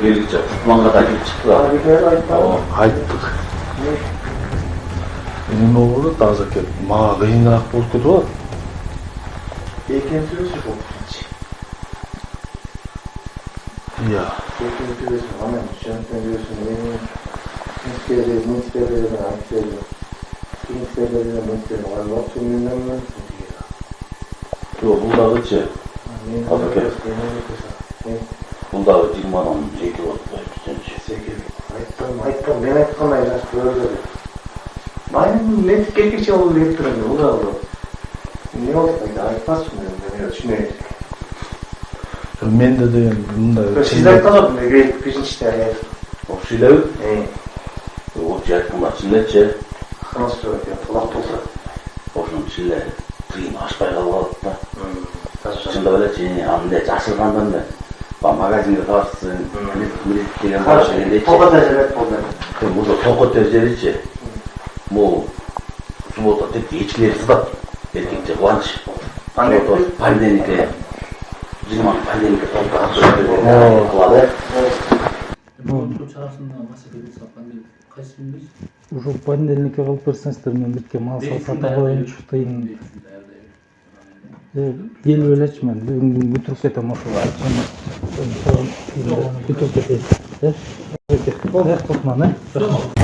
келгиче Кутманга да келип чыкты. Айттык. Эми болуп атат азыр кеп. Мага кыйыныраак болуп кетип атат. Экинчи болчу. Iya. Экинчи ана шантын мынтебеден айтты. Кинтебеден мынтебеден var tümünden Yo, bул дагычы. Бул дагы 20 жеке болуп кетчү. Айттым, мен айткандай жаш көрдүм. Майын мен келгиче болуп кетти, бул дагы. Не болду, айтпасмын мен түшүнөйм. Мен де мындай. Сиз айткан мен биринчиде. Окшойлойбу? О, жайткан чынечи. Ханас өтө кулак болсо. Ошонун чиле кыйын ашпай калып атат да. Чындап эле андай жашыргандан да магазинге барсың, милиция деген бар дегендейчи. Токот эжелеп болду. Бул токот эжеличи. Бул суббота тек ичкилер сызат. Эркекче кубанч. Пандемика. 20 пандемика толтурат. Кылады. Ушул понедельникке кылып берсеңиздер, мен битке мал сата коеюнчу тыйын. Келип элечи мен бүгүн бүтүрүп кетем ошол айтчам. Бүтүрүп кетейин. Рахмат.